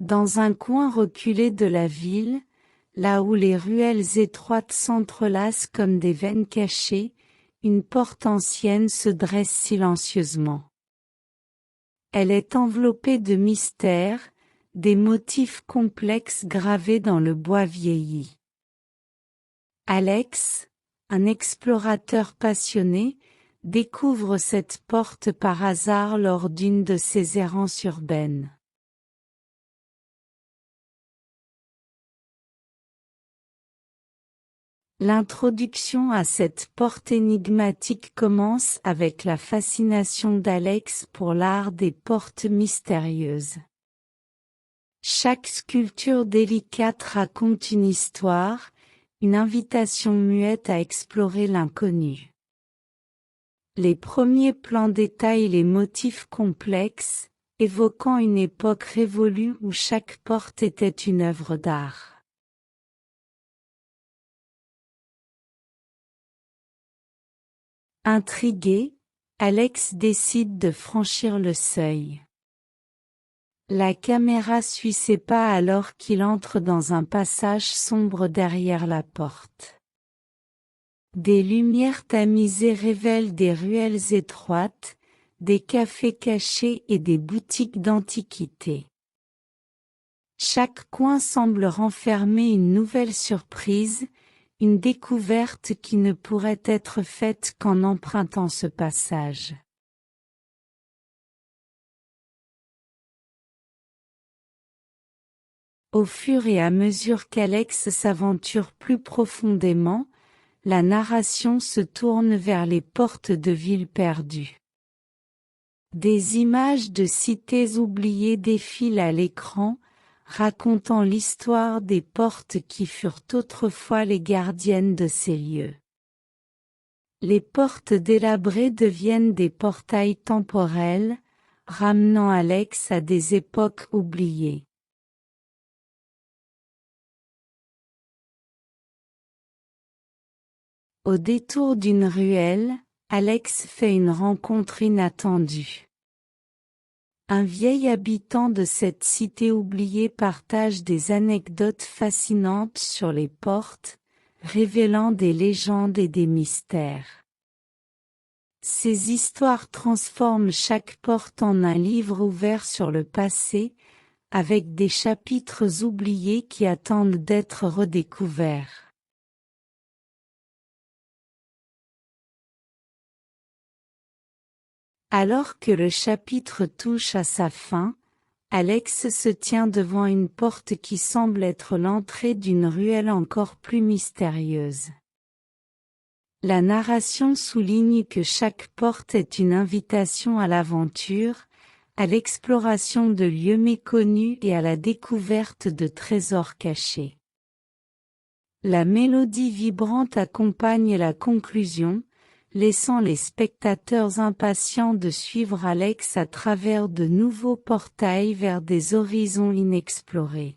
Dans un coin reculé de la ville, là où les ruelles étroites s'entrelacent comme des veines cachées, une porte ancienne se dresse silencieusement. Elle est enveloppée de mystères, des motifs complexes gravés dans le bois vieilli. Alex, un explorateur passionné, découvre cette porte par hasard lors d'une de ses errances urbaines. L'introduction à cette porte énigmatique commence avec la fascination d'Alex pour l'art des portes mystérieuses. Chaque sculpture délicate raconte une histoire, une invitation muette à explorer l'inconnu. Les premiers plans détaillent les motifs complexes, évoquant une époque révolue où chaque porte était une œuvre d'art. Intrigué, Alex décide de franchir le seuil. La caméra suit ses pas alors qu'il entre dans un passage sombre derrière la porte. Des lumières tamisées révèlent des ruelles étroites, des cafés cachés et des boutiques d'antiquités. Chaque coin semble renfermer une nouvelle surprise, une découverte qui ne pourrait être faite qu'en empruntant ce passage. Au fur et à mesure qu'Alex s'aventure plus profondément, la narration se tourne vers les portes de villes perdues. Des images de cités oubliées défilent à l'écran, racontant l'histoire des portes qui furent autrefois les gardiennes de ces lieux. Les portes délabrées deviennent des portails temporels, ramenant Alex à des époques oubliées. Au détour d'une ruelle, Alex fait une rencontre inattendue. Un vieil habitant de cette cité oubliée partage des anecdotes fascinantes sur les portes, révélant des légendes et des mystères. Ces histoires transforment chaque porte en un livre ouvert sur le passé, avec des chapitres oubliés qui attendent d'être redécouverts. Alors que le chapitre touche à sa fin, Alex se tient devant une porte qui semble être l'entrée d'une ruelle encore plus mystérieuse. La narration souligne que chaque porte est une invitation à l'aventure, à l'exploration de lieux méconnus et à la découverte de trésors cachés. La mélodie vibrante accompagne la conclusion, laissant les spectateurs impatients de suivre Alex à travers de nouveaux portails vers des horizons inexplorés.